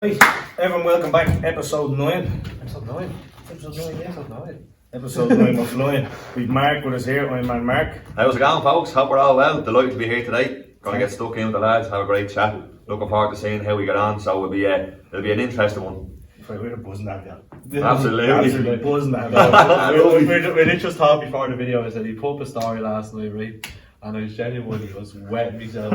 Hey, everyone, welcome back. Episode 9. Episode 9. Episode 9, yeah. Episode 9. Episode 9 of Flying. We've Mark with us here. Ironman Mark. How's it going, folks? Hope we're all well. Delighted to be here today. Gonna get stuck in with the lads, have a great chat. Looking forward to seeing how we get on. So it'll be an interesting one. We're buzzing that, yeah. Absolutely buzzing that. We did just talk before the video. I said he put up a story last night, right? And I was genuinely wetting myself.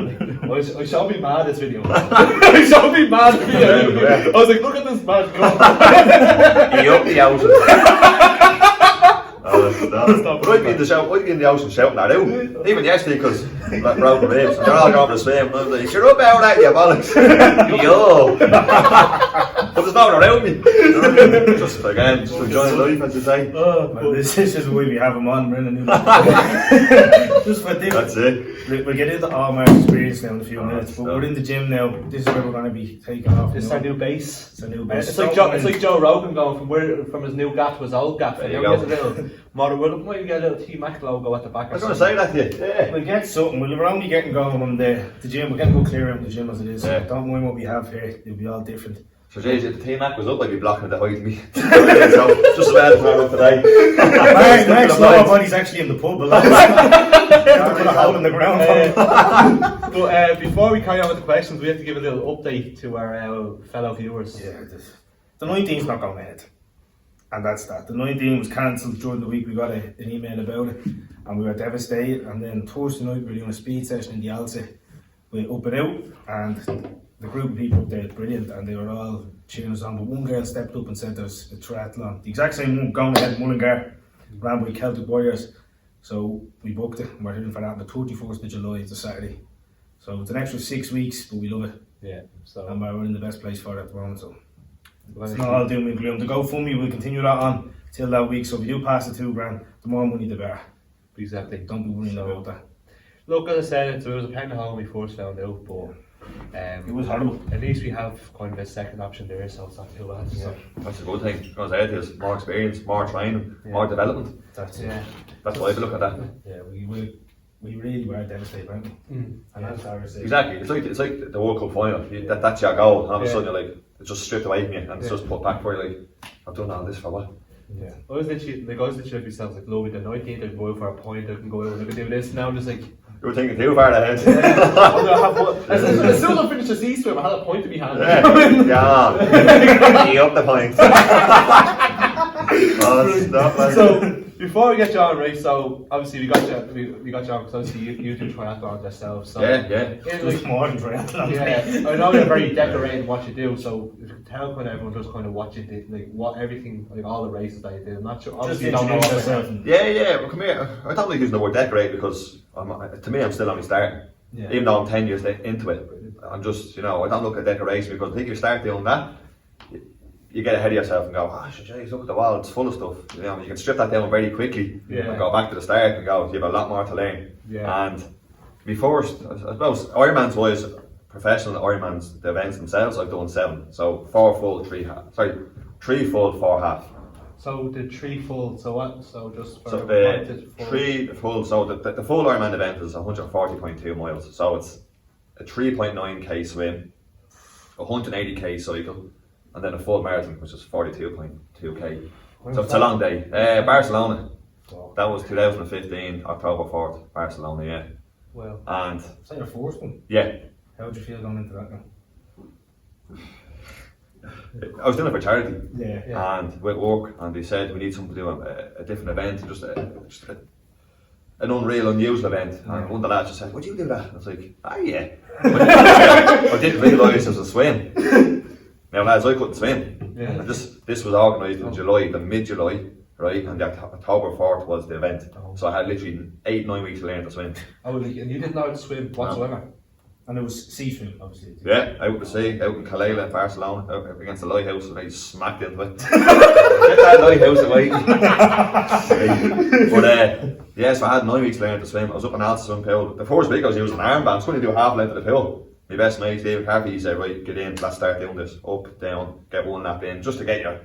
I shall be mad this video. I shall be mad this video. I was like, look at this man go. He up the ocean. Stop. I'd be in the ocean shouting that out. Even yesterday, because like broke the ribs, they're all going to swim. I was like, you're up out at you, bollocks. Yo. But there's no one around me. Just enjoying life, as you say. Well, this is why we have him on. We're in a new just for this. That's it. We'll get into all my experience now in a few minutes. But we're in the gym now. This is where we're going to be taking off. This is our new base. It's a new base. It's like Joe Rogan going from his new gap to his old gap. There you go. We'll get a little T-Mac logo at the back. I was going to say that to you. Yeah. We'll get something. We're only getting going on the gym. We're getting to go clear out the gym as it is. Yeah. Don't mind what we have here. It'll be all different. So, Jay, if the T-Mac was up, I'd be blocking the height of me. So, just about to turn up today. Mark's lower body's actually in the pub. Put a hole in the ground. But before we carry on with the questions, we have to give a little update to our fellow viewers. Yeah, the 19's not going ahead. And that's that. The 19 was cancelled during the week. We got an email about it and we were devastated. And then Thursday night we were doing a speed session in the Alta. We up and out, and the group of people up there, brilliant, and they were all cheering us on. But one girl stepped up and said there's a triathlon, the exact same one going ahead in Mullingar, ran by Celtic Warriors. So we booked it and we're heading for that on the 31st of July. It's a Saturday. So it's an extra 6 weeks, but we love it. Yeah. So and we're in the best place for it at the moment. So it's not all doom and gloom. The GoFundMe will continue that on till that week. So if you do pass the $2,000, the more money the better. Exactly. Don't be worrying about that. Look, as I said, it was a pain in the hole when we first found out, but it was horrible. At least we have kind of a second option there, so it's not too bad. Yeah. That's a good thing. Because I there's more experience, more training, more development. That's That's why I look at that. Yeah, we really were devastated, weren't we? And that's our mistake. Exactly. It's like the World Cup final. That's your goal. And all of a sudden you're like, it's just stripped away from you, and it's just put back for you. Like, I've done all this for what? Yeah. I was literally myself like, Louis, the 19th, I can go out for a point, I can go out and I can do this. Now I'm just like, you were thinking too far ahead. As soon as I finished the sea swim, I had a point to be handed. Yeah. He up the point. So before we get you on, right? So obviously we got you on because obviously you do triathlons yourself. So yeah. It's more than triathlon. Yeah, I know you're very decorated in what you do. So if you can tell kind of everyone just kind of what you did, like what everything, like all the races that you did. I'm not sure. Obviously, you don't know yourself. Yeah. Well, come here. I don't like using the word decorate because to me I'm still only starting. Yeah. Even though I'm 10 years into it, I'm just I don't look at decoration because I think you start doing that. You get ahead of yourself and go, geez, look at the wall, it's full of stuff. You can strip that down very quickly and go back to the start and go, you have a lot more to learn. Yeah. And before, I suppose, Ironman's wise, professional Ironmans, the events themselves, I've done 7. So 4 full, 3 half. Sorry, 3 full, 4 half. So the 3 full, so what? So just for 3 full, so the full Ironman event is 140.2 miles. So it's a 3.9k swim, 180k cycle, and then a full marathon, which is 42.2k. So it's a long day. Barcelona. That was 2015, October 4th, Barcelona, yeah. Well, and is that your first one? Yeah. How did you feel going into that now? I was doing it for charity. Yeah. And with work, and they said we need something to do a different event, just an unreal, unusual event. And one of the lads just said, would you do that? I was like, yeah. I didn't realise it was a swim. Now lads, I couldn't swim. Yeah. And this was organised in July, the mid-July, right? And the October 4th was the event. So I had literally 8-9 weeks to learn to swim. And you didn't know how to swim whatsoever? No. And it was sea swim, obviously. Yeah, out the sea, out in Calais, Barcelona, out against the lighthouse, and I smacked into it. Get that lighthouse away. But so I had 9 weeks to learn to swim. I was up in Alta swim pool. The first week I was using armbands. I was going to do half length of the pool. My best mate, David Harvey, he said, right, get in, let's start doing this. Up, down, get one lap in, just to get your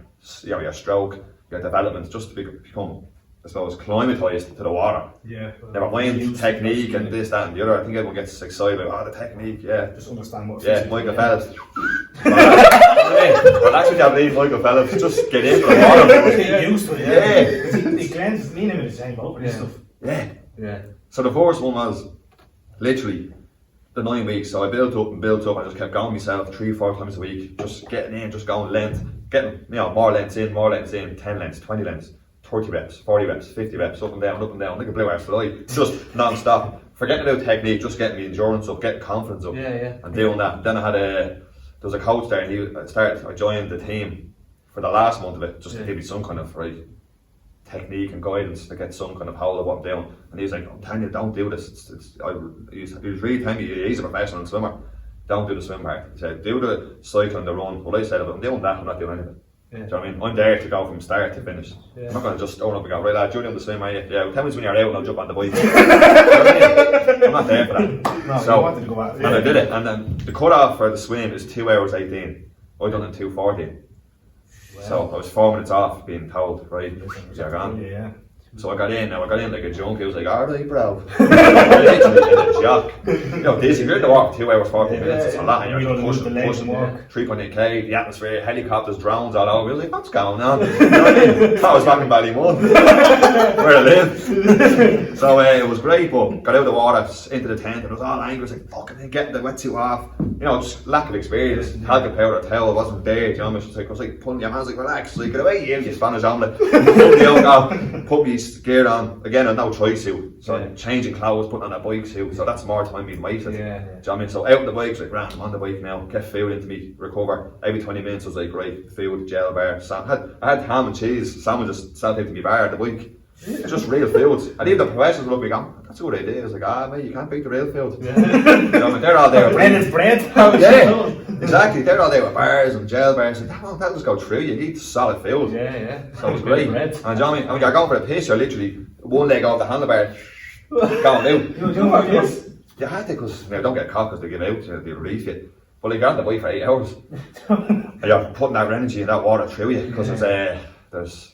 stroke, your development, just to become, I suppose, acclimatised to the water. Yeah. Never mind technique and this, that and the other. I think everyone gets excited about, the technique, yeah. Just understand what Michael Phelps. Well, actually, I believe Michael Phelps just get into the water. Get used to it, yeah. He cleanses me in the same boat with this stuff. Yeah. So the first one was literally the 9 weeks. So I built up. I just kept going myself 3-4 times a week, just getting in, just going length, getting more lengths in, 10 lengths, 20 lengths, 30 reps, 40 reps, 50 reps, up and down, like a blue arse fly, just non-stop. Forgetting about technique, just getting the endurance up, getting confidence up, and doing that. Then I had there was a coach there, and I joined the team for the last month of it, just to give me some kind of technique and guidance to get some kind of hold of what I'm doing. And he's like, I'm telling you, don't do this. He was really telling me, he's a professional swimmer, don't do the swim part. He said, do the cycle and the run. Well, I said, if I'm doing that, I'm not doing anything. Do you know what I mean? I'm there to go from start to finish. I'm not going to just own up and go, right lad, you're doing the swim, are you? Yeah, well, tell me when you're out and I'll jump on the bike. You know what I mean? I'm not there for that. No, so, you wanted to go out. And I did it. And then the cut-off for the swim is 2 hours 18. I done it in 2:14. Wow. So I was 4 minutes off being told, right, you're gone. Yeah. So I got in like a junkie. I was like, alright, bro. Literally in a shock. You know, this, if you're in the water for 2 hours, 40 minutes, it's a lot. And you're just pushing, 3.8k, the atmosphere, helicopters, drones all over. I was like, what's going on? You know what I mean? I was back in Ballymun, where I live. So it was great, but got out of the water, into the tent, and I was all angry. I was like, fucking getting the wetsuit off. You know, just lack of experience. Talcum powder, towel wasn't there. You know, I was like pulling your hands, like, relax. Like, get away, you Spanish omelette. Put me gear on again, and no tri suit, so changing clothes, putting on a bike suit, so that's more time being wasted. Do you know what I mean? So out on the bike, like, grand, I'm on the bike now, get food into me, recover. Every 20 minutes I was like, right, food, gel bar, I had ham and cheese sandwiches sat out to me bar at the bike. Just real food. And even the professionals look like, oh, that's a good idea. I was like, mate, you can't beat the real food. You know, I mean, they're all there. Brennan's bread. Exactly. They're all there with bars and gel bars. Like, that'll just go through. You need solid food. So it was great. And you know what I mean? And when you're going for a piss, you're literally one leg off the handlebar, going out. You had to, because don't get caught because they give out, they relieve you. But like, you're on the bike for 8 hours. And you're putting that energy and that water through you, because there's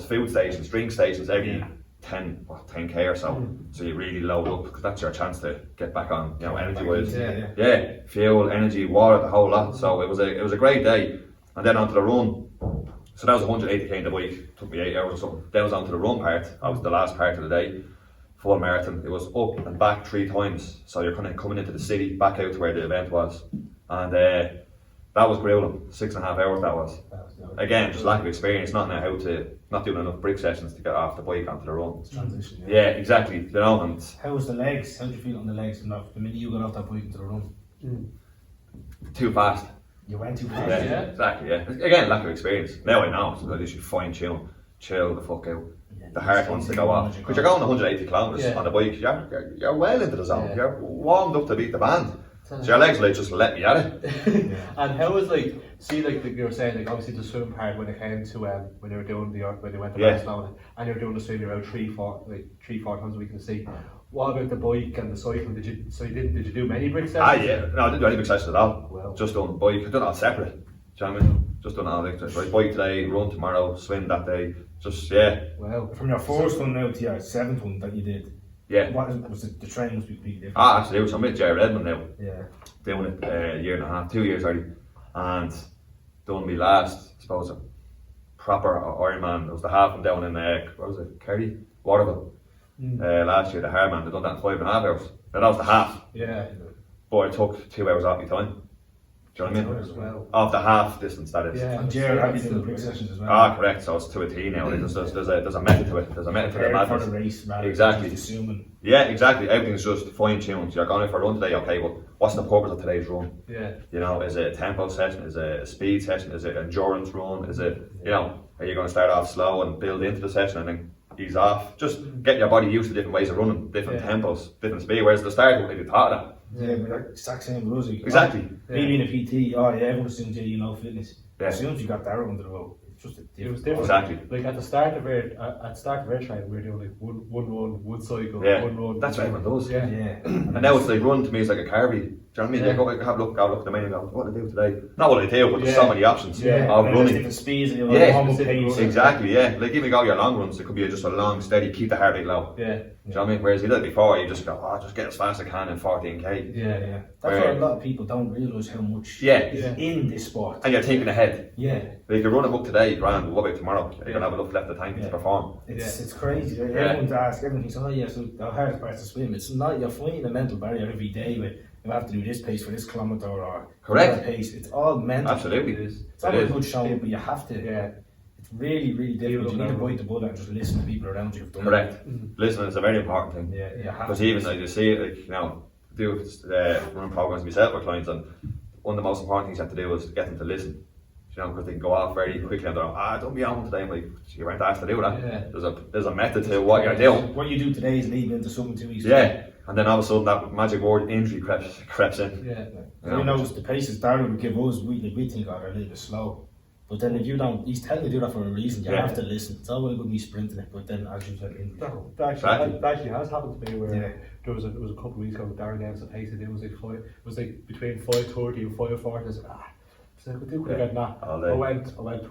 food stations, drink stations every 10k or so. So you really load up, because that's your chance to get back on, you know, energy wise. Fuel, energy, water, the whole lot. So it was a great day. And then onto the run. So that was 180k in the bike. Took me 8 hours or something. Then I was onto the run part. That was the last part of the day. Full marathon. It was up and back 3 times. So you're kind of coming into the city, back out to where the event was. And that was grueling. 6.5 hours that was. Again, just lack of experience, not doing enough brick sessions to get off the bike onto the run. It's transition. Yeah, exactly. You know, and how was the legs? How did you feel on the legs the minute you got off that bike into the run? Too fast. You went too fast. Yeah, exactly. Yeah. Again, lack of experience. Now I know, so I just fine tune, chill the fuck out. The heart wants to go off, because you're going 180 kilometers on the bike. You're well into the zone. You're warmed up to beat the band. So your legs like just let me at it. And how was you were saying, like, obviously the swim part when it came to when they were doing when they went to Barcelona, and they were doing the swim around 3-4 times a week in the sea. What about the bike and the cycling? Did you do many brick sessions? No, I didn't do any brick sessions at all. Well, just done bike. I done it all separate. Do you know what I mean? Just done all like bike today, run tomorrow, swim that day. Just Well, from your first one now to your 7th one that you did. What was the training must be completely different? Absolutely. So I'm with Jerry Redmond now. Doing it a year and a half, 2 years already, and done my last, I suppose, a proper Ironman. It was the half one down in what was it, Kerry, Waterville. Last year, the hard man. They done that in 5.5 hours. Now, that was the half. But I took 2 hours off my time. Do you know what I mean? Well. Of the half distance, that is. And Jared had been doing the brick sessions as well. Correct. So it's to a T now. There's a method to it. There's a method to the madness. For the race, rather exactly. Than just assuming. Yeah, exactly. Everything's just fine tuned. You're going out for a run today, okay, but what's the purpose of today's run? You know, is it a tempo session? Is it a speed session? Is it an endurance run? Is it, you know, are you going to start off slow and build into the session and then ease off? Just getting your body used to different ways of running, different tempos, different speed. Whereas at the start, you wouldn't thought of that. Exact same rules. Exactly. Me being a PT, everyone assumes you know fitness. As soon as you got that under the road, it's just it was different. Exactly. Like at the start of our training, we were doing like one run, one cycle, one run. That's what everyone does. Yeah. And now it's like run to me is like a carby. Do you know what I mean? They go have a look at the menu and go, what do I do today? Not what I do, but there's so many options of running. Different speeds and Exactly, Like even go your long runs, it could be just a long, steady, keep the heart rate low. Do you know what I mean? Whereas you did it before, you just go, just get as fast as I can in 14k. That's why a lot of people don't realise how much is in this sport. And you're thinking ahead. Like you run a book today, grand, what about tomorrow? You're going to have enough left of time to perform. It's crazy. Everyone's asked, everyone thinks, so the hardest part's to swim. It's not, you're finding a mental barrier every day with, you have to do this pace for this kilometre or that pace. It's all mental. Absolutely. It's all a good show, but you have to. It's really, really difficult. You need to bite the bullet and just listen to people around you. Correct. Listening is a very important thing. Because even like you see it, like, you know, do running programs myself with clients, and one of the most important things you have to do is get them to listen. You know, because they can go off very quickly and they're like, don't be on today. I'm like, you weren't asked to do that. There's a method to what you're doing. What you do today is leading into something 2 weeks. And then all of a sudden that magic word injury creeps in. You know, the paces Darren would give us, we think they're a little bit slow. But then if you don't, he's telling you to do that for a reason. You have to listen. It's all well good me sprinting it, but then as you said, that actually has happened to me where there was a couple of weeks ago. Darren announced the pace, and it was like between 5:30 and 5:40. I said, so I could do quicker than that. I went like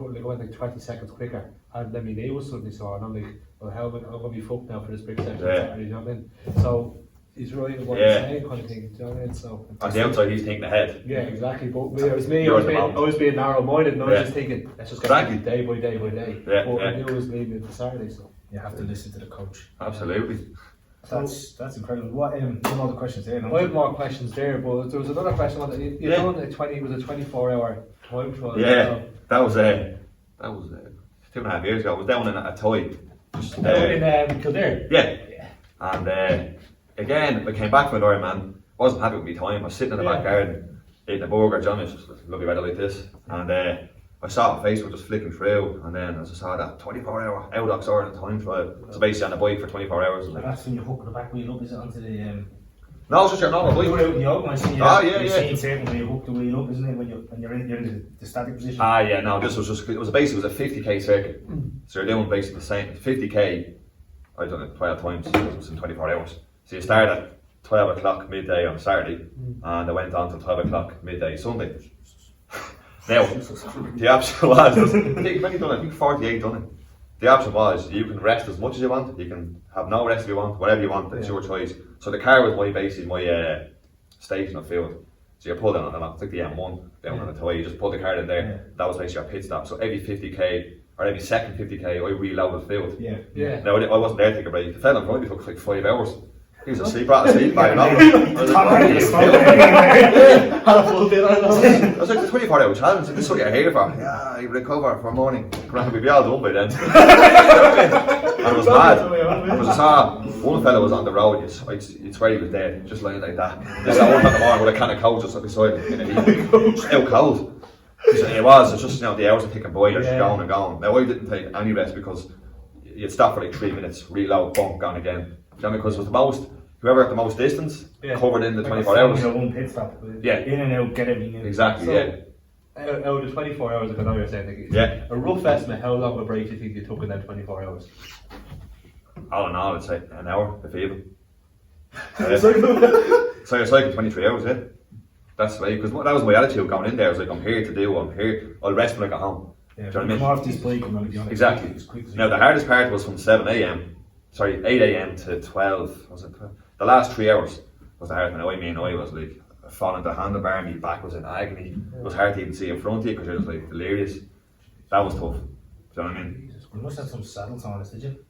20 seconds quicker, and then my knee was suddenly sore, and I'm like, well, how am I going to be fucked now for this big section? You know what I mean? So he's right in what he's saying, kind of thing. Do you know what I mean? So on the outside, he's thinking ahead. Yeah, exactly. But it was me. I was being narrow-minded, and I was just thinking, let's just get it day by day by day. But I knew it was leading into Saturday, so you have to listen to the coach. Absolutely. That's incredible. What all the questions there? I have more questions there, but there was another question. You done a 24-hour time trial. Yeah, that was 2.5 years ago. I was down in a toy. In Kildare. Yeah. And again, I came back from an Ironman. Wasn't happy with my time. I was sitting in the back garden eating a burger. John was just lovely weather like this, and I saw it on Facebook just flicking through, and then as I saw that 24-hour Audox Ireland time trial, so basically on a bike for 24 hours. And that's when you hook the back wheel up, is it, onto the No, it's just your normal bike. You were out in the open, I see. You've seen certain when you hook the wheel up, isn't it? When you're in the static position. No, this was just, it was a 50k circuit. So you're doing basically the same 50k. I've done it 12 times in 24 hours. So you start at 12 o'clock midday on Saturday, and I went on till 12 o'clock midday Sunday. Now, the option was, I think 48 done it. The option was, you can rest as much as you want, you can have no rest if you want, whatever you want, it's your choice. So the car was my station of field. So you pulled in on, I think the M1 down on the toy, you just put the car in there, that was basically your pit stop. So every 50k, or every second 50k, I reloaded the field. Now I wasn't there to take a break. The fella in front of me took like 5 hours. He was asleep, brought asleep by an hour. I was like, the 24-hour challenge, this is what you're here for. Yeah, you recover for morning. We'd be all done by then. And it was mad. Because I saw one fella was on the road, you'd swear he was dead, just lying like that. There's that one in the morning with a can of coke just up beside him in a heat. Just out cold. It's just, the hours are ticking by, you're just going and going. Now I didn't take any rest because you'd stop for like 3 minutes, reload, bump, gone again. Because it was the most, whoever at the most distance covered in the 24 hours. One pit stop. In and out, get everything in. Exactly, Out of the 24 hours, like I know you're saying, a rough estimate, how long of a break do you think you took in that 24 hours? All in all, I'd say an hour, if even. So you're cycling 23 hours, That's right, because that was my attitude going in there. I was like, I'm here, I'll rest when I get home. Do you know what I mean? Come off this bike, I'm going to be on it. Exactly. Now the hardest part was from 8 a.m. to 12. Was it 12? The last 3 hours was the hardest. And I was like falling the handlebar, my back was in agony. It was hard to even see in front of you because you're just like delirious. That was tough. Do you know what I mean? You must have some saddles on us, did you?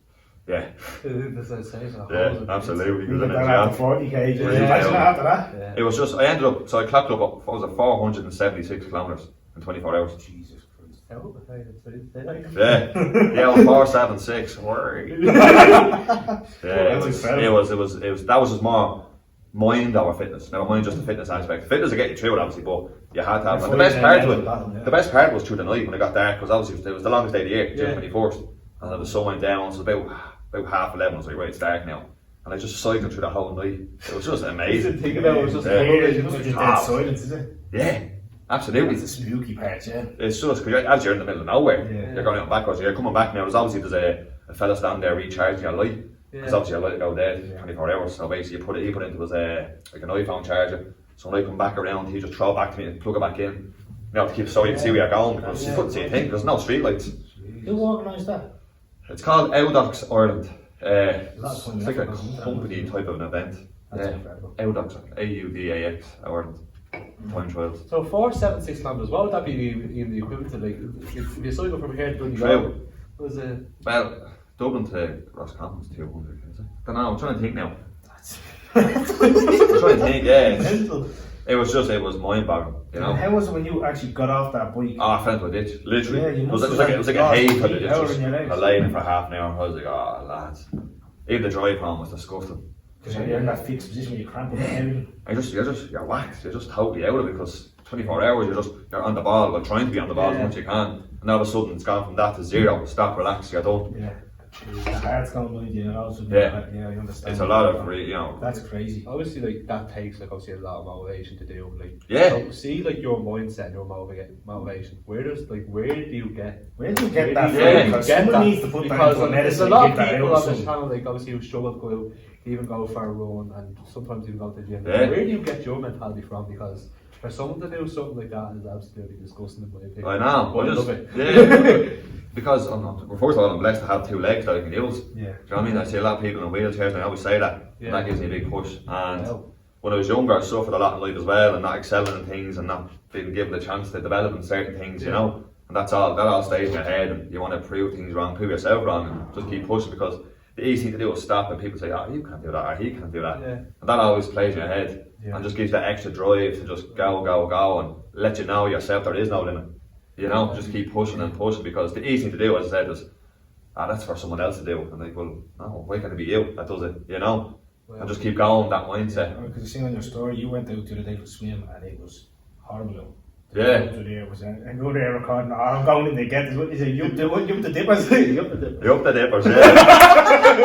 Yeah. Yeah, absolutely. You did that after 40 kg. Imagine after that. It was just, I ended up, so I clocked up, what was it, 476 kilometres in 24 hours. Jesus Christ. Yeah, 476. That was just more mind over fitness. Never mind just the fitness aspect. Fitness will get you through it, obviously, but you had to have. And the best part was through the night when it got dark, because obviously it was the longest day of the year, June 24th, and the sun went down. So about 11:30. I was like, right, it's dark now. And I just cycled through the whole night. It was just amazing. Think about it, was just dead silence, is it? Yeah, absolutely. It's the spooky part, It's just, because as you're in the middle of nowhere, you're going out backwards, you're coming back now. There's a fella standing there recharging your light. Because obviously your light will go dead 24 hours. So basically you put it into his like an iPhone charger, So when I come back around, he just throw it back to me and plug it back in. You know, to keep so you can see where you're going because you couldn't see a thing. There's no street lights. Who organised that? It's called Audax Ireland. It's It's like a company type of an event. That's incredible. Audax, AUDAX Ireland. Time trials. So 476 kilometers, what would that be in the equivalent to? Like, if you cycle from here to Donegal, Trail. was it? Well, Dublin to Roscommon is 200, is it? I don't know, I'm trying to think now. I'm trying to think, yeah. It was mind-boggling, you know. How was it when you actually got off that bike? Oh, I fell into a ditch, literally. Yeah, you it was must like have a lost hay type of an hour ditch. in your legs. I lay in it for half an hour. I was like, oh, lads. Even the drive home was disgusting. Because you're in that fixed position where you cramp up and everything. You're whacked. You're just totally out of it because 24 hours you're on the ball, well, trying to be on the ball as much as you can. And all of a sudden it's gone from that to zero. Stop, relax, you're done. Yeah. The heart's going behind you, and also Yeah. I understand. It's a lot of, you know. That's crazy. Obviously, like that takes like obviously a lot of motivation to do. Like, Yeah. So see, like your mindset, your motivation. Where do you get? Where do you get that Yeah, from? Because someone needs to put that because into there's medicine a lot and of get that people out. on this So channel, like obviously who struggle to go out, even go for a run, and sometimes even go to the gym. Yeah. Where do you get your mentality from? Because for someone to do something like that is absolutely disgusting in my opinion. I know. But I just, love it. Yeah. Because well, first of all, I'm blessed to have two legs that I can use. Yeah. Do you know what I mean? I see a lot of people in wheelchairs and I always say that. Yeah. And that gives me a big push. And Yeah. when I was younger, I suffered a lot in life as well and not excelling in things and not being given the chance to develop in certain things, you know. And that all stays in your head and you want to prove things wrong, prove yourself wrong and just keep pushing because the easy thing to do is stop and people say, oh, you can't do that or he can't do that. Yeah. And that always plays in your head and just gives that extra drive to just go and let you know yourself there is no limit. You know, just keep pushing and pushing because the easy thing to do, as I said, is that's for someone else to do. And like, well, no, why can't it be you that does it? You know? Well, And just keep going, that mindset. Because you see on your story, you went out the other day for swim and it was horrible. Yeah. There was and go there recording. I'm going in to get this. What is it? You up the dippers? You up the dippers? You up the dippers, yeah.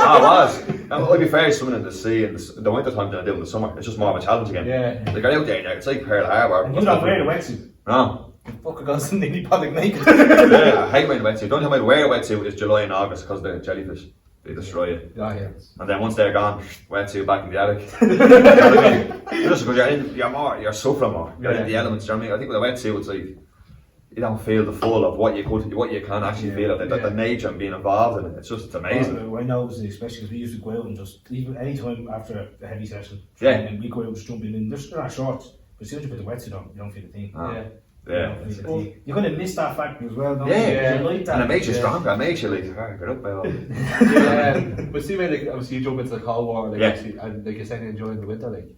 I was. And I'd be fair swimming in the sea in the winter time than I do in the summer. It's just more of a challenge again. Yeah. Like, you're out there now, it's like Pearl Harbor. And you don't wear the wetsuit. No. Fucker goes in the paddock naked. Yeah, I hate wearing a wetsuit. The only time I wear a wetsuit is July and August because the jellyfish, they destroy it. Yeah. And then once they're gone, wetsuit back in the attic. You know what I mean? Just because you're suffering more. You're in the elements, you know what I mean? I think with a wetsuit it's like you don't feel the full of what you can actually feel of the nature and being involved in it. It's amazing. Well, I know, especially because we used to go out and just even any time after a heavy session, Yeah. and we go out and just jump in. They're not shorts, but as soon as you put the wetsuit on, you don't feel a thing. Ah. Yeah. Yeah. You're going to miss that factor as well, don't Yeah. you? You like that. And it makes you stronger. It makes you like, get up, well. Yeah. But see, when like obviously you jump into the cold water, like Yeah. obviously, and like you're saying, enjoying the winter, like.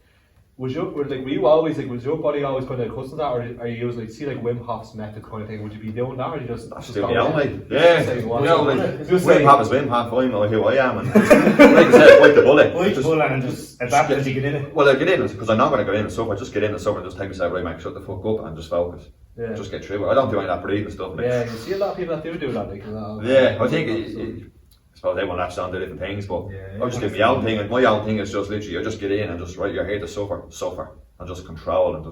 Was your body always kind of accustomed to that, or are you using like see like Wim Hof's method kind of thing? Would you be doing that, or you just That's just still go young, with like, it? yeah. Just say You what know, you like, want? Just Wim say- Hof is Wim Hof, I know who I am. And like I said, bite the bullet. Bite the bullet and just adapt as you get in it. Well, I get in because I'm not going to go in and suffer. I just get in and suffer and just take myself right, man, shut the fuck up and just focus. Yeah. Just get through it. I don't do any of that breathing stuff. Like. Yeah, you see a lot of people that do that. Like, Yeah, I think I suppose everyone latches on to different things, but I just give my own thing. And my own thing is just literally, I just get in and just you're here to suffer, and just control it.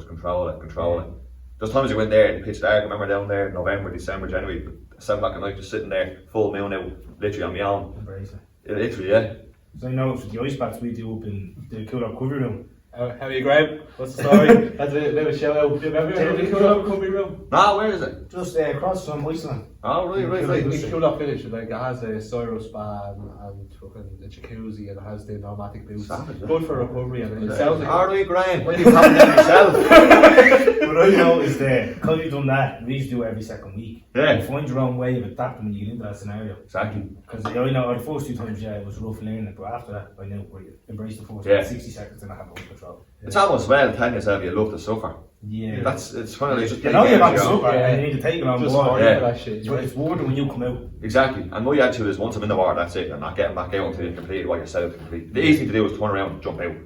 There's times you went there in pitch dark. I remember down there in November, December, January, 7 o'clock at night, just sitting there, full moon out, literally on my own. Embrace it. Literally, yeah. So I know for the ice baths we do up in the cool up cover room. How are you, Graham? What's the story? That's a bit of a shout out. Do you remember the cool up recovery room? No, where is it? Just across from Iceland. Oh, right. It's cool up village. Like it has a Cyro spa and fucking a jacuzzi, and it has the pneumatic boots. Savage, yeah. Good for recovery, and it sounds like. Alright, Graham. What are you having there yourself? What I know is that because we've done that, we used to do it every second week. Yeah. You find your own way of adapting when you get into that scenario. Exactly. Because I know the first 2 times, it was rough learning, but after that, I knew where you embrace the first 60 seconds and I have no control. It's almost well telling yourself you love to suffer. Yeah. It's kind of like just You know you're not getting super, Yeah. and you need to take it on Just board. fight Yeah. for that shit. It's worth it when you come out. Exactly. And my attitude is once I'm in the water, that's it. I'm not getting back out until you complete what you set out to complete. The easy thing to do is turn around and jump out.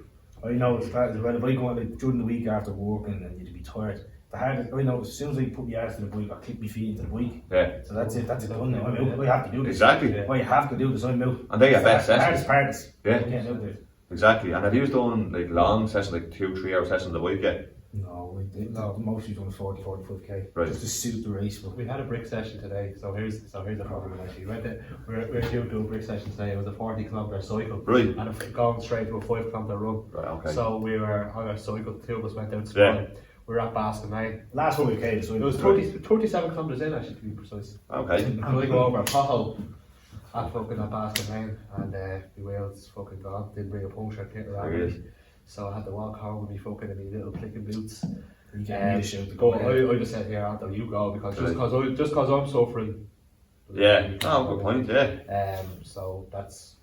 I know it's bad as well. If I go on like, during the week after working and you'd be tired, the hardest, I know as soon as I put my ass to the bike, I click my feet into the bike. Yeah. So that's it done now. I'm out. I have to do this. Exactly. I have to do this, I'm out. And they're your best The hardest sessions. part is Yeah. getting out there. Exactly. And have you done like long sessions, like 2-3 hour sessions a week yet? No, the most we've done is 40, 45k. Right. Just to suit the race. But We had a brick session today, so here's the problem actually. We're due to do a brick session today. It was a 40-kilometre cycle, Right. and going straight to a 5-kilometre run. Right, okay. So we were on our cycle. Two of us went out to yeah. We were at Baskin Lane. last 45k, so It was 37 kilometres in actually, to be precise. Okay. And we go over a pothole at fucking at Baskin Lane, and the wheels fucking gone. Didn't bring a puncture kit around me. So I had to walk home with me fucking in my little clicking boots. You can't shout to But go. I just said, here, Anthony, you go, because just because I'm suffering. Yeah. Oh, good point. Yeah. So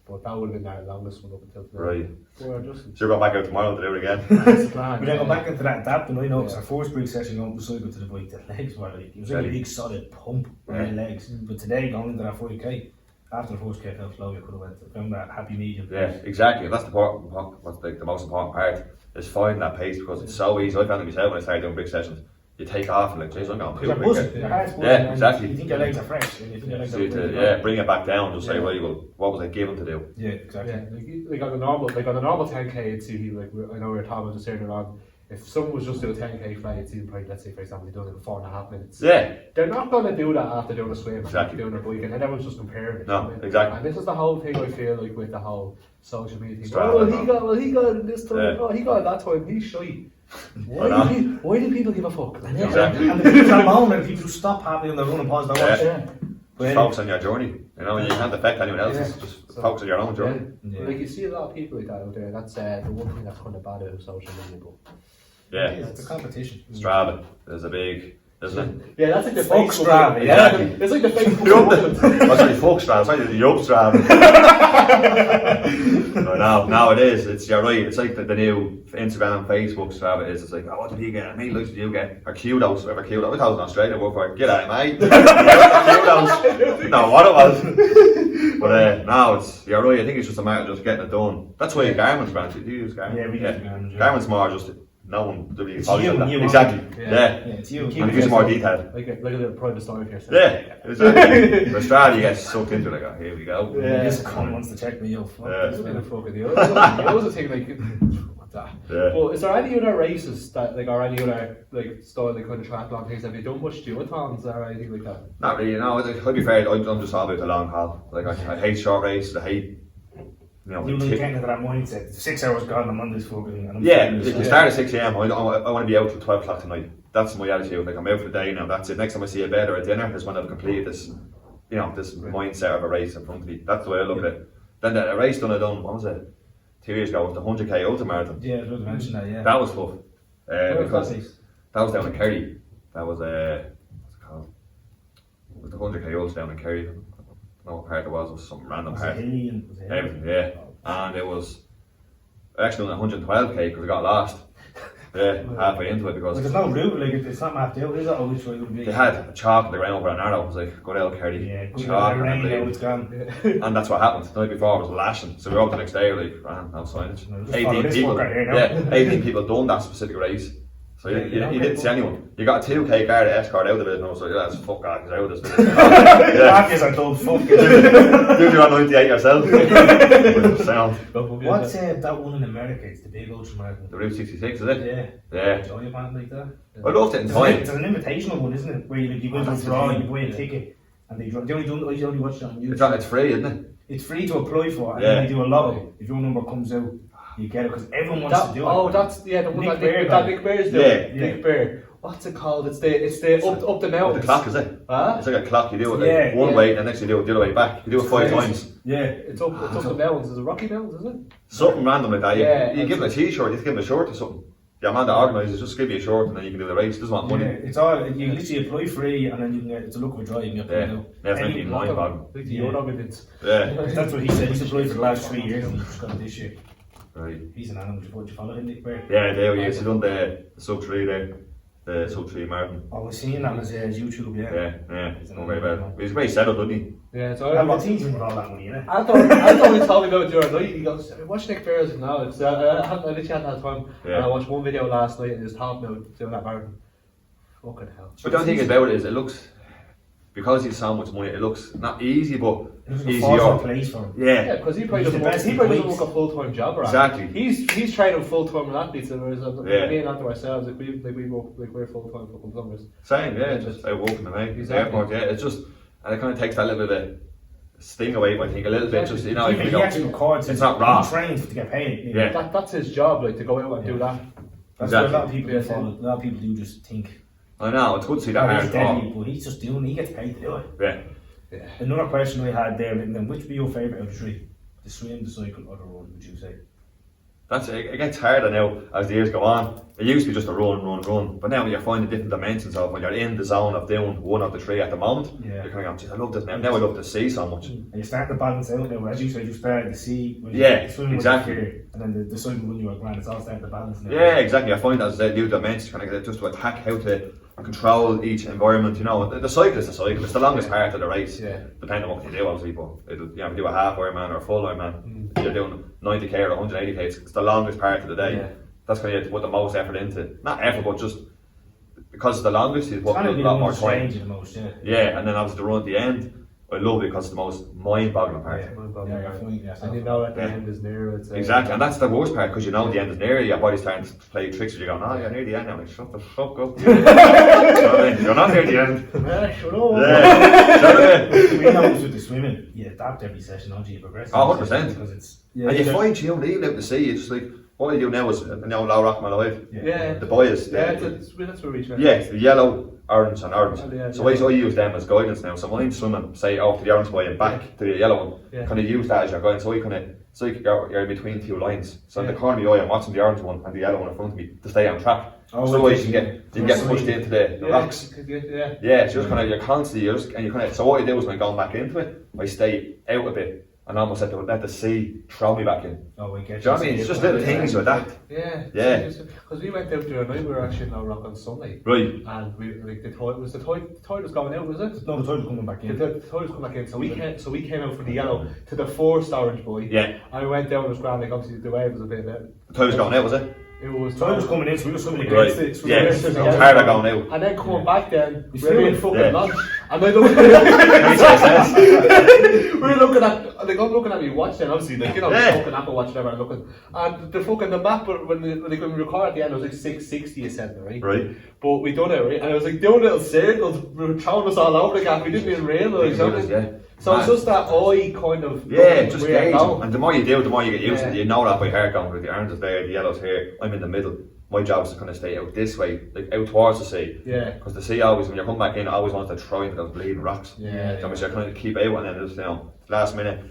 but that would have been our longest one up until today. Right. We're just. So you're going back out tomorrow to do it again. That's the plan. We then go back into that, and I know because our first brick session going to cycle to the bike, the legs were like, it was like a big solid pump on my legs. But today, going into that 40k, after the first K felt slow, you could have found that happy medium. Yeah, exactly. That's what's the most important part, is finding that pace, because it's so easy. I found it myself when I started doing big sessions. You take off and like, geez, I'm going to You're buzzing, your heart's buzzing, yeah, exactly. You think your legs are fresh, and you think your legs So bring it back down, just say, right, well, what was I given to do? Yeah, exactly. Yeah, like on the normal 10k, it's usually like I know we were talking about this earlier on. If someone was just doing a 10k flight, it's even probably, let's say for example, they're doing it in 4.5 minutes. Yeah. They're not going to do that after doing a swim, Exactly. doing a bike, and then everyone's just comparing it. No, exactly. And this is the whole thing I feel like with the whole social media thing. Strava, He got it this time. Yeah. Oh, he got it that time. He's shy. Why do people give a fuck? Exactly. And the people that moan, and people stop happy on the run and pause the watch. Yeah. Just focus on your journey. You know, you can't affect anyone else's. Just focus on your own journey. Yeah. Like you see a lot of people like that out there. That's the one thing that's kind of bad out of social media. But Yeah. It's a competition. Strava is a big, isn't it? yeah, that's like the Fuck Facebook. Strava, Yeah, it's like the Facebook. Oh, sorry, fuck Strava. Sorry, the Yup Strava. No, it is. You're right. It's like the new Instagram, Facebook, Strava is. It's like, oh, what did you get? How many likes did you get? Or kudos, whatever kudos. I thought it was in Australia. Work for it. Get out, mate. Kudos. No, what it was. But no, you're right. I think it's just a matter of just getting it done. That's why Garmin's branch. Do you use Garmin? Yeah, we use Garmin. Garmin's more just no one really It's follows you, that. you Exactly. Yeah, Yeah. it's you. And it gives more detail. Like a little private story for yourself. Yeah, exactly. For Australia, you get sucked into it, like, oh, here we go. Yeah. This cunt wants to check me out. Fuck Yeah. this, It's been man. a fucking deal. It was a thing like what that. Yeah. Well, is there any other races that like, or any other like style like kind of triathlon things? Have you done much duathlons or anything like that? Not really, no. I'd be fair, I'm just all about the long haul. Like, I hate short races, I hate, You need to get into that mindset. 6 hours gone, I'm on this fucking. And I'm yeah, doing if this. you start at 6 am, I want to be out till 12 o'clock tonight. That's my attitude. Like, I'm out for the day now, that's it. Next time I see a bed or a dinner is when I've completed this, this mindset of a race in front of me. That's the way I look at it. Then a race I done, what was it? 2 years ago, was the 100k Ultramarathon. Yeah, I was going to mention that, yeah. That was tough. Because that that was down in Kerry. That was, what's it called? It was the 100k Ultra down in Kerry. I don't know what part it was something random part. Everything, yeah. And it was actually on 112k because I got lost. Yeah, halfway into it because there's no route, like it's not mapped out, is it? Or which way would it be? they had a chalk on the ground over an arrow. I was like, go down Kerry. Yeah, chalk, rain, now it's gone. and that's what happened. The night before it was lashing. So we were up the next day, like, no signage. Just follow 18 this people. fucker here now. Yeah, 18 people done that specific race. So you didn't see anyone. You got a 2k car to escort out of it, and I was like, yeah, that's fuck God, he's out of this. After I told fuck it. You're on 98 yourself. Sound. What's that one in America? It's the big ultramarathon. The Route 66, is it? Yeah. Yeah. Enjoy a band like that. I loved it in time. It's an invitational one, isn't it? Where you go to a draw, you buy a ticket, and they draw. They only watch it on YouTube. It's free, isn't it? It's free to apply for, and Yeah. then they do a lotto. If your number comes out, you get it because everyone wants to do it. Oh, that's the one Nick that Nick Bear's doing. Yeah. Nick Bear. What's it called? It's the up the mountains. The clock, is it? Huh? It's like a clock. You do it like Yeah, one yeah. way, and next you do it the other way back. You do it 5 crazy. times. Yeah. It's up the mountains. Is it Rocky Mountains? Is it? Something random like that. Yeah, You give them a t-shirt. You give them a shirt or something. The man that organises just give you a shirt, and then you can do the race. Doesn't want Yeah, money. it's all you literally apply free, and then you can get it's a look of a draw. You can get paid Yeah, out. that's Any- making mind boggling. Like the Euro Olympics. Yeah. That's what he said. He's applied for the last 3 years, and he's just got it this year. Right. He's an animal. Would you follow him, Nick Bear? Yeah, there he is. He done the sub 3 there, the sub 3 marathon. I was seeing that on his YouTube. Yeah. He's done very well. He's very settled, doesn't he? Yeah, so Well, he's with all that money, innit? I thought he told me about it during the night. He goes, watch Nick Bear. I said, no, it's, I literally hadn't had time. Yeah. And I watched one video last night and he was talking about doing that marathon. Fucking hell. But the only thing about it is, it looks, because he's so much money, it looks not easy, but It was a easier. fortunate place for him. Yeah, because he probably He's the doesn't work, best he probably in doesn't work a full-time job around. Exactly. He's training full-time athletes, and whereas Yeah. me and Anthony ourselves, like we work, like we're full-time fucking plumbers. Same, yeah, just out walking the night. Exactly. Airport, yeah, it's just, and it kind of takes that little bit of sting away, I think, a little bit, just, you know, Even you he go, actually records. it's not raw. He trains to get paid. Yeah. That's his job, like to go out and do that. That's Exactly. what a lot of people do. Follow. A lot of people do just think. I know, it's good to see that Oh, he's hard deadly, work. but he's just doing. He gets paid to do it. Yeah. Yeah. Another question we had there, and then which would be your favourite of the three? The swim, the cycle, or the run? Would you say? It gets harder now as the years go on. It used to be just a run, but now you're finding different dimensions of when you're in the zone of doing one of the three at the moment. Yeah. You're kind of going, I love this now. Now I love to see so much. And you're starting to balance out now. As you said, you started to see. When Yeah, you swim exactly. And then the cycle when you were grand, it's all starting to balance now. Yeah, exactly. I find that as I said, new dimensions kind of get just to attack how to control each environment. You know, the cycle is the cycle. It's the longest part of the race. Yeah. Depending on what you do, obviously, but it'll, you know, if you do a half Ironman or a full Ironman, if you're doing 90k or 180k, it's the longest part of the day. Yeah. That's kind of you put the most effort into. Not effort, but just because it's the longest, you put Kind a of lot more the time. the most, yeah. Yeah, and then obviously the run at the end, I love it because it's the most mind-boggling part. Yeah, you're fine, yeah. And you know at the Yeah. end is near. It's Exactly, and that's the worst part because you know the end is near, your body's starting to play tricks with you, going, oh, you're near the end now. Like, shut the fuck up. You know what I mean? You're not near the end. Yeah, shut up. Yeah. Shut up. We notice with the swimming, you adapt every session, don't you? You progress. Oh, 100%. Because it's And you find you don't even out to sea. It's just like what I do now is low rock my life. Yeah. The boys. Yeah, that's where we train. Yeah, the yellow, orange, and orange. Oh, yeah, So yeah. I use them as guidance now. So when I'm swimming, say off to the orange boy and back to the yellow one, Yeah. kind of use that as your guidance. So you're in between two lines. So in Yeah. the corner of my eye, I'm watching the orange one and the yellow one in front of me to stay on track. Oh, so okay. you can get pushed into the rocks. Yeah. Yeah, so you're constantly and you kind of. So what I do is when I go back into it, I stay out a bit and almost let the sea throw me back in. Oh, we get Do you know what I mean? It's just little things like that. Yeah. Yeah. Because we went out there and we were actually in Low Rock on Sunday. Right. And we like the tide was going out, was it? No, the tide's coming back in. The tide was coming back in. So we came out from the yellow to the first orange boy. Yeah. And we went down, it was grand, like obviously the wave was a bit The tide was going out, was it? it was The tide was coming in, so we were swimming Right. against it. So Yeah. we So were- it's harder going out. and then coming back then, We we were in flew. fucking Yeah. launch. And I look HSS. we're looking at, like I'm looking at me watch then, obviously, like, you know, Yeah. fucking Apple Watch, whatever, I'm looking. And the map, when we record at the end, it was like 660 a cent, right? Right. But we done it, right? And it was like doing little circles, we were throwing us all over the gap, we didn't even realise, Yeah. So it's just that eye kind of. Yeah, just where you're gauge. going. And the more you do, the more you get used to it. Yeah. You know that by heart going with the orange is there, the yellow's here, I'm in the middle. My job is to kind of stay out this way, like out towards the sea. Yeah. Because the sea always, when you come back in, always wants to throw into those bleeding rocks. Yeah. So you're kind of keep out and then just, you know, last minute,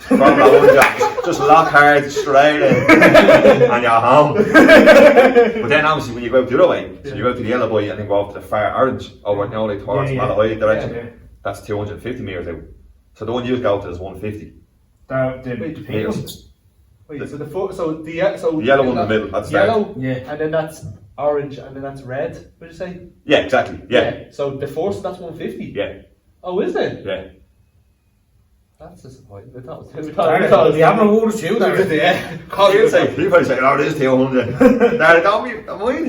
from that one job, just lock hard straight in and you're home. But then obviously when you go out the other way, so you go out to the yellow boy and then go off to the far orange, over now like towards Malahide direction, Yeah. that's 250 metres out. So the one you go to is 150. The pink one. Wait, so the yellow one in the middle, that's yellow, Yeah. and then that's orange, and then that's red. What did you say? Yeah, exactly. Yeah. So the first, that's 150. Yeah. Oh, is it? Yeah. That's disappointing. We thought it was The Admiral Water too, there. Yeah. You probably say, oh, this is 200. Now, don't be, I'm mine.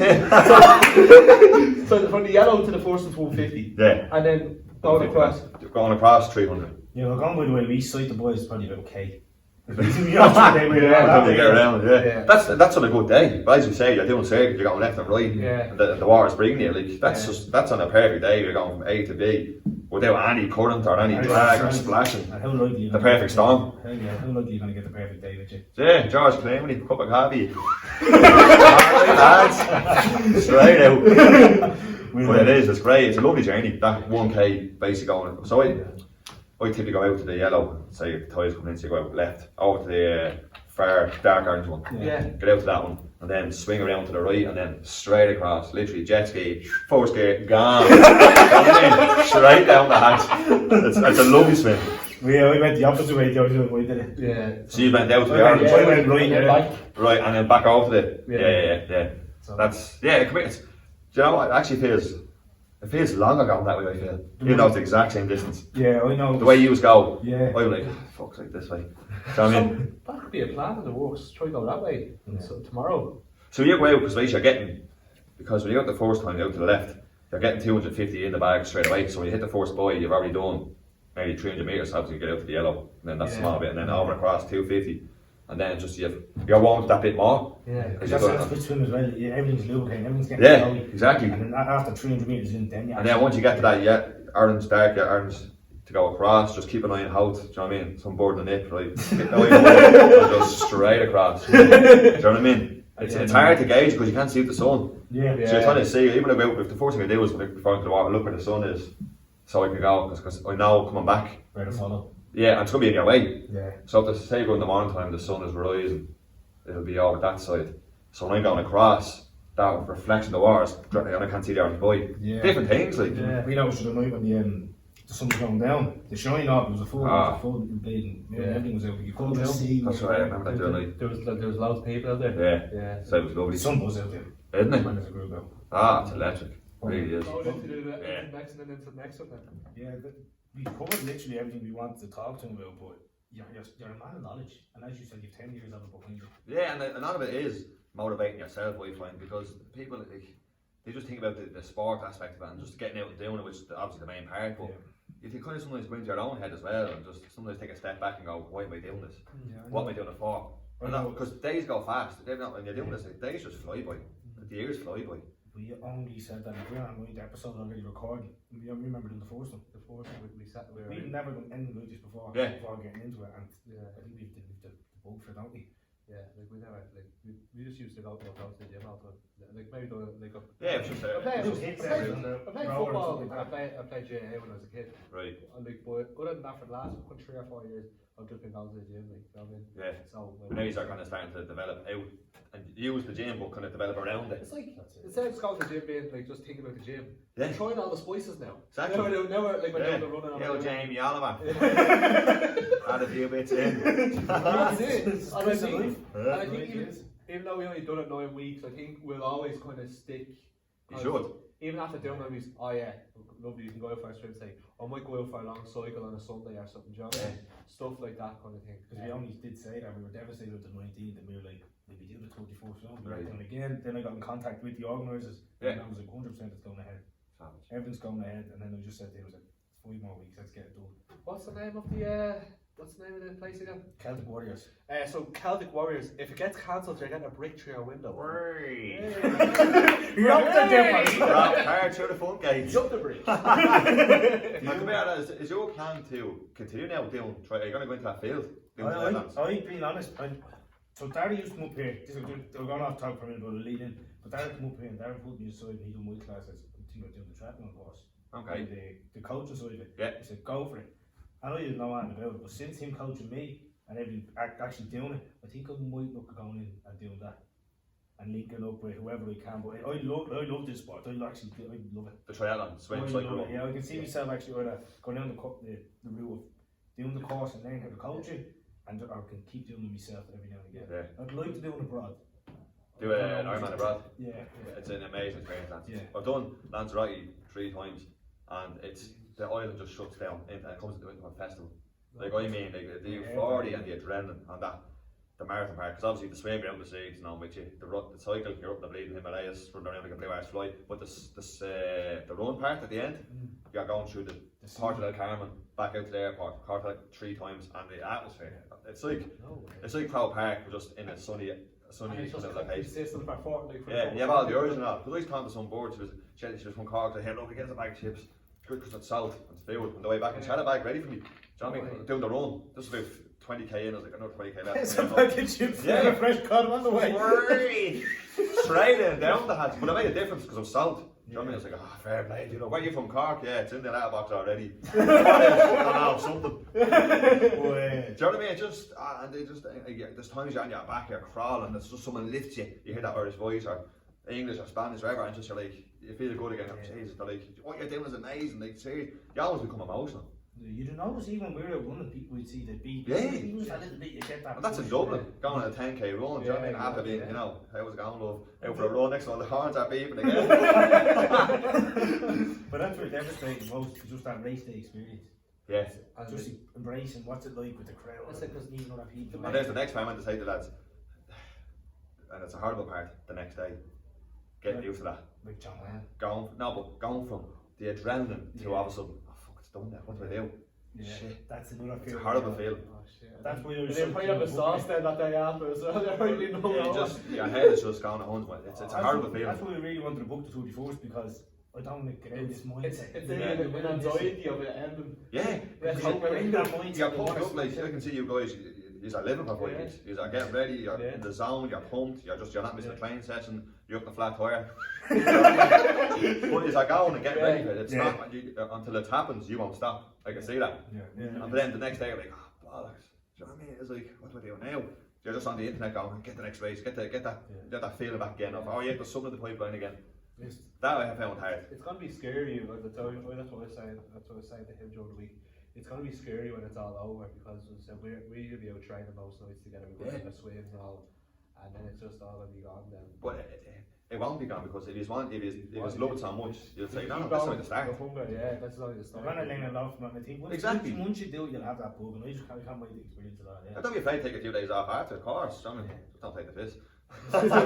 So from the yellow to the first is 150. Yeah. And then going across. Going across 300. Yeah, we're going by the way we sight the boys, it's probably about okay. Probably get around, yeah. Yeah. That's on a good day. But as you say, you're doing circuits, you're going left and right, Yeah. and the water's bringing you. Like that's on a perfect day. You're going from A to B without any current or any drag or splashing. And how likely The perfect storm. How likely are you going to get the perfect day with you? Yeah, George Clemeny, cup of coffee. Lads, straight out. But it's great. It's a lovely journey. That 1k basically going. So I typically go out to the yellow, say the tide's coming in, so you go out left, over to the far dark orange one. Yeah. Get out to that one, and then swing around to the right, and then straight across, literally jet ski, force gear, gone. Straight down the hatch. It's a lovely swim. We went the opposite way the other way, did it? Yeah. So you went down to the Yeah, orange, I went right, And then yeah. back. right, and then back over to the, Yeah. yeah. So- That's, yeah, it do you know what, it actually feels longer going that way, I feel. Even though it's the exact same distance. Yeah, I know. The way you go, Yeah. I'm like, fuck's like this way. So I mean, That could be a plan in the works. Try to go that way. So tomorrow. so you go out because you're getting, because when you go the first time, you go to the left, you're getting 250 in the bag straight away. So when you hit the first buoy, you've already done maybe 300 metres after you get out to the yellow, and then that small bit, and then over across 250, and then just you're warmed that bit more. Yeah, because that's with swim as well. Everything's lubricating, everything's getting flowy. Exactly. And then after 300 metres in, then and then once you get to that, Ireland's dark, Ireland's to go across, just keep an eye on how, do you know what I mean? Some board in the nip, right? Get no and just straight across. Do you know what I mean? It's hard to gauge because you can't see the sun. Yeah. So you're trying to see, even if the first thing I do is before I go to the water, look where the sun is, so I can go, because I know coming back. Where to follow. Yeah, and it's going to be in your way. Yeah. So if say go in the morning time, the sun is rising, it'll be over that side. So when I'm going across, that reflection of the water, I can't see the orange boy. Yeah. Different things, like. Yeah. We noticed the night when the sun was going down, the shine off, it was a full bleeding, everything was out, you couldn't just see. That's right, I remember that during night. There was loads of people out there. Yeah. So it was lovely. The sun was out there. Isn't it? When there's a group out. Ah, it's electric. It really is. Going into the next and then into the next one then. Yeah, we covered literally everything we wanted to talk to him about, but you're a man of knowledge, and as you said, you've 10 years of it behind you. Yeah, and a lot of it is motivating yourself, I find, because people, they just think about the sport aspect of it and just getting out and doing it, which is obviously the main part, but if you kind of sometimes go into your own head as well and just sometimes take a step back and go, why am I doing this? What am I doing it for? Because days go fast. When you're doing this, days just fly by. The years fly by. We only said that we're on the episode already recording. We remember doing the first one. We've never done anything like this before. Before getting into it, and I think we've the bug for it, don't we? Yeah, like we never we just used to go to the gym all the time. Like maybe go like it's just I played football. I played JA when I was a kid. Right. But other than that, for the last 3 or 4 years, I've just been going to the gym. Like, you know what I mean? Yeah. So now you're kind of starting to develop out and use the gym, but kind of develop around it. It's like instead of just going to the gym being like just thinking about the gym. Yeah. I'm trying all the spices now. Exactly. Never like when doing the running. Yeah, Jamie Oliver. Add a few bits in. That's it. And I think even though we only done it 9 weeks, I think we'll always kind of stick. You should. Even after doing it, we lovely, you can go out for a swim, say, I might go out for a long cycle on a Sunday or something, you know? Stuff like that kind of thing. Because we only did say that, we were devastated with the 19th, and we were like, maybe do the 24th film. Right. And again, then I got in contact with the organisers, and I was like, 100% it's going ahead. Everything's going ahead, and then I just said to him, I was like, 5 more weeks, let's get it done. What's the name of the place again? Celtic Warriors. So Celtic Warriors, if it gets cancelled, you're getting a brick through your window. You're up the difference. Hard through the front gate. Jump the bridge. Is your plan to continue now doing? Are you going to go into that field? I've been honest. So Darry used to come up here. We're going off talk for a minute about the lead in, but Darry come up here and Darry put me aside and he done my class. I said, I'm thinking about doing the triathlon course. Okay. The coaching side of it. Yeah. He said, go for it. I know you didn't know anything about it, but since him coaching me and everything actually doing it, I think I might look at going in and doing that and linking up with whoever I can. But I love this sport. I love it. The triathlon, swim, cycle. Yeah, I can see myself actually either going down the route of doing the course and learning how to coach it, and I can keep doing it myself every now and again. Yeah. I'd like to do it abroad. Do an Ironman abroad. Yeah. It's an amazing experience, Lance. Yeah. I've done Lanzarote 3 times, and the island just shuts down and it comes into a festival. Like I mean, like the euphoria and the adrenaline and the marathon part, because obviously the swim you're out in the sea, you know, with you, the cycle you're up in the bleeding Himalayas, running around like a blue arse fly, but the run part at the end, you're going through the Porto del Carmen, back out to the airport, Porto 3 times, and the atmosphere, it's like Crow Park, but just in a sunny location. Yeah, you have all the original, because I was talking to some boards, she was from Cork, to hey look, get a bag of chips, good because it's salt, and it's food, on the way back, and she had a bag ready for me, do you know what I mean, doing the run, just about 20k in, I was like, another 20k left. It's a bag of chips and a fresh cod on the way. Straight in, down the hatch, but it made a difference because of salt. Do you know what I mean? I was like, fair play, you know, where are you from, Cork? Yeah, it's in the letterbox already. I don't know, something. Do you know what I mean? It just, and they just, there's times you're on your back, you're crawling, there's just someone lifts you, you hear that Irish voice, or English or Spanish, whatever, and just you're like, you feel good again. Jesus, they're like, what you're doing is amazing. Like, seriously, you always become emotional. You don't notice even when we were out running, people would see the beat. Yeah. Even a little bit, you get that. And that's in Dublin, going on a 10k run. Do you know what I mean? After being, you know, how was it going, love? Out for a run, next one, the horns are beeping again. But that's what devastating most, just that race day experience. Yes. Just embracing what's it like with the crowd. It's like meeting other people. And there's the next part I meant to say to lads, and it's a horrible part, the next day. Getting used to that. Like John going from the adrenaline to all of a sudden, oh fuck, it's done now, what do I do? Yeah, Shit. that's another It's a feeling. horrible feeling. Oh shit. That's why I was They put up a sauce then that day after as well. They really know You just, your head is just going at home. It's a horrible feeling. That's why we really wanted to book the 31st, because I don't want to get out of this mindset. It's an anxiety of it ending. Yeah, Because you're in that mindset. you're pumped up. Like I can see you guys. You're living for 5 weeks. You're getting ready. You're in the zone. You're pumped. You're not missing a training session. You're up the flat tire. But you're going and getting ready for it. It's not until it happens. You won't stop. I can see that. And then the next day you're like, oh bollocks. Do you know what I mean? It's like, what do I do now? You're just on the internet going, get the next race, get that feeling back again of, oh yeah, there's something in the pipeline again. That I have found hard. It's gonna be scary. That's what I was saying. That's what I was saying to him during the week. It's gonna be scary when it's all over, because as I said, we're gonna be out training most nights together. We're going to swims and all, and then it's just all gonna be gone then. But it won't be gone, because if you love it so much, you'll say, no, that's only the start. Yeah, that's only the start. We're gonna learn a lot from it. I think once you do it, you'll have that bug, and I can't wait to experience it all. Don't be afraid to take a few days off after, of course. I mean, don't take the piss. Because I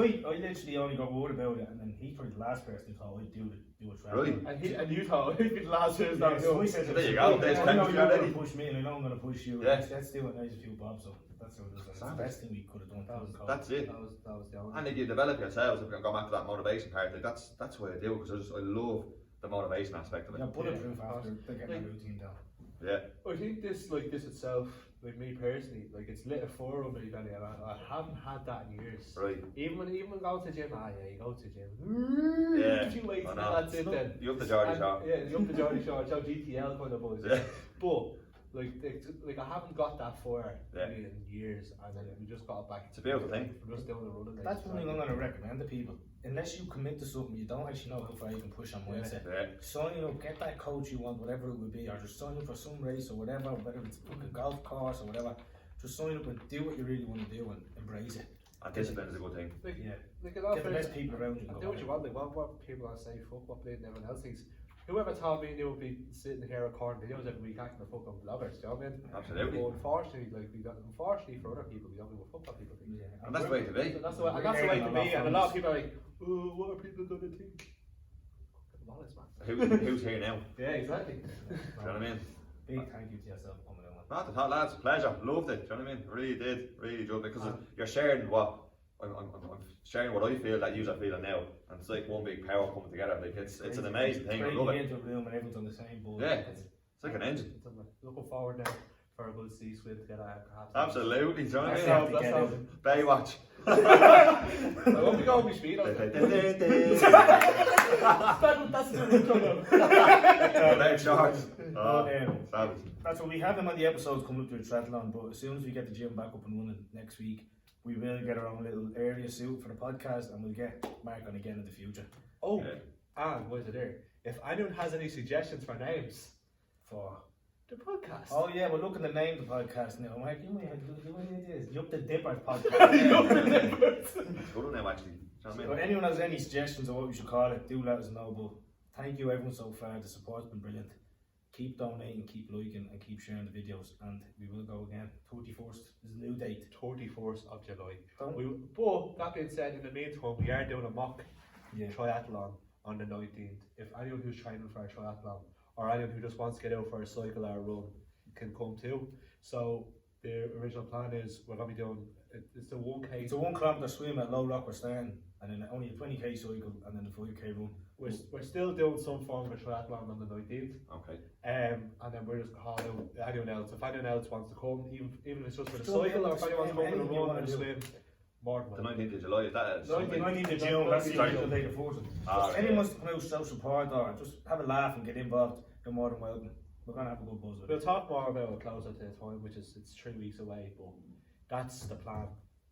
literally only got word about it, and then he's probably the last person who thought I'd do a trial. Really? And you thought he'd be the last person Yeah, that so do I it. said, There you go, there's I know chemistry you're going already. to push me, and I know I'm going to push you. Yeah. Let's do it. Nice a few bob. So that's how it is. It's the best thing we could have done. That's it. That was the only. And if you develop yourselves, if we can go back to that motivation part, like that's what I do, because I love the motivation aspect of it. Yeah, bulletproof after they get my routine down. Yeah. I think this itself, like me personally, like it's lit a fire under my belly, and I haven't had that in years. Right. Even when going to the gym, you go to the gym. Yeah. Few weights, I and know. that's it then. You up the Geordie And- shot. Yeah, you up the Geordie shot. It's how GTL kind of buzz. Yeah. But like I haven't got that fire Yeah. in years, and then we just got it back. It's a beautiful thing. We're just doing the running. That's one thing I'm going to recommend to people. Unless you commit to something, you don't actually know how far you can push on mindset. Yeah. Sign up, get that coach you want, whatever it would be, or just sign up for some race or whatever, whether it's a fucking golf course or whatever. Just sign up and do what you really want to do and embrace it. And discipline is a good thing. Like, Yeah. like a lot Get the of best people around you. and do what you want. Like what people are saying, fuck what Blade and everyone else thinks. Whoever told me they would be sitting here recording videos every week acting a fucking bloggers, do you know what I mean? Absolutely. But unfortunately for other people, we don't give a fuck what people think. Yeah. And that's the way to be. That's the way to be, and a lot of people are like, oh, what are people gonna think? Fucking bollocks, man. Who's here now? Yeah, exactly. Do you know what I mean? Big thank you to yourself for coming on. Not at all, lads. Pleasure. Loved it. Do you know what I mean? Really did. Really enjoyed it, because you're sharing what I'm sharing what I feel that you're feeling now, and it's like one big power coming together. Like it's an amazing thing. I love Get it. into a room and everyone's on the same board. Yeah, it's like an engine. Looking forward now for a good sea swim together, perhaps. Absolutely. Do you know what I That's mean? it. Get out. Baywatch. I won't be going with speed. That's the Leg shorts. Savage. That's what we have them on the episodes coming up to a triathlon, but as soon as we get the gym back up and running next week, we will get our own little area suit for the podcast, and we'll get Mark on again in the future. Oh, Yeah. and what is it there? If anyone has any suggestions for names For the podcast. oh yeah, we're looking to name the podcast now. Mark, you might have to do any ideas. Up the Dippers podcast. Good name, actually. Do you know what I If mean? anyone has any suggestions of what we should call it, do let us know. But thank you everyone so far. The support's been brilliant. Keep donating, keep liking, and keep sharing the videos. And we will go again. 31st is the new date. 31st of July. Don't- But that being said, in the meantime, we are doing a mock Yeah. triathlon on the 19th. If anyone who's training for a triathlon, or anyone who just wants to get out for a cycle or a run, can come too. So the original plan is we're gonna be doing it's the 1K. It's a 1 kilometre swim at low rock we're starting, and then only a 20k cycle, and then a 5k run. We're still doing some form of triathlon on the 19th. Okay. And then we're just calling out anyone else. If anyone else wants to come, even if it's just for the Still cycle, or if doing anyone wants to come anything for you a run wanna and do. swim, more than The welcome. 19th of July, is that The 19th of June, that's the Sorry. original date of 4th. Ah, If anyone wants to come out show support or just have a laugh and get involved, you're more than welcome. We're going to have a good buzz with We'll it. talk more about it closer to the time, which is it's 3 weeks away, but that's the plan,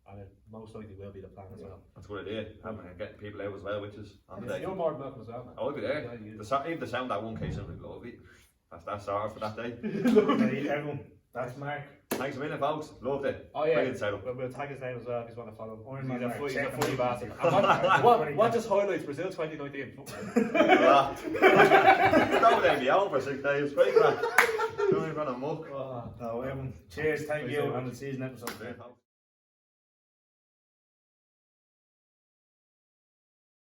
and it most likely will be the plan as well. That's a good idea. Having getting people out as well, which is on the day. You're more than welcome as well, man. I'll be there. Yeah, you- Even the sound that 1K sounds like lovely. That's sorted for that day. Hey, everyone, that's Mark. Thanks a million, folks. Loved it. Oh yeah, Brilliant setup. we'll tag his name as well if you want to follow him. Ironman He's a Mark, funny check him bastard. out. What just highlights Brazil 2019? Don't let me out for 6 days. Great crack. Doing run amok. No, everyone, cheers, thank Thanks you, very much. and we'll see you next episode. Yeah, folks.